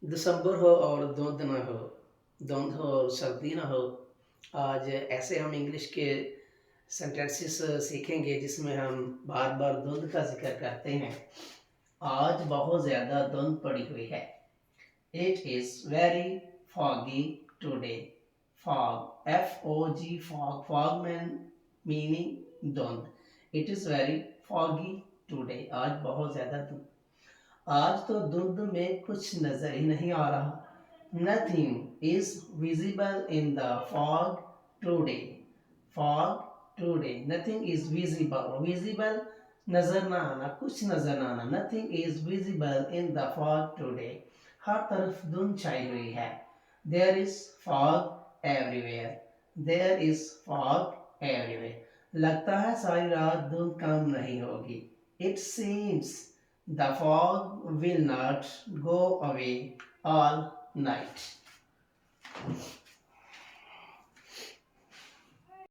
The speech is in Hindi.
दिसंबर हो और धुंध ना हो, धुंध हो और सर्दी ना हो। आज ऐसे हम इंग्लिश के सेंटेंसेस सीखेंगे जिसमें हम बार बार धुंध का जिक्र करते हैं। आज बहुत ज़्यादा धुंध पड़ी हुई है। It is very foggy today. Fog, FOG, fog, fog man meaning धुंध। It is very foggy today, आज बहुत ज़्यादा धुंध। आज तो धुंध में कुछ नजर ही नहीं आ रहा। Nothing is visible in the fog today. Fog today. Nothing is visible. Visible नजर ना आना, कुछ नजर ना आना। Nothing is visible in the fog today. हर तरफ धुंध छाई हुई है। There is fog everywhere. There is fog everywhere. लगता है सारी रात धुंध कम नहीं होगी। It seems the fog will not go away all night.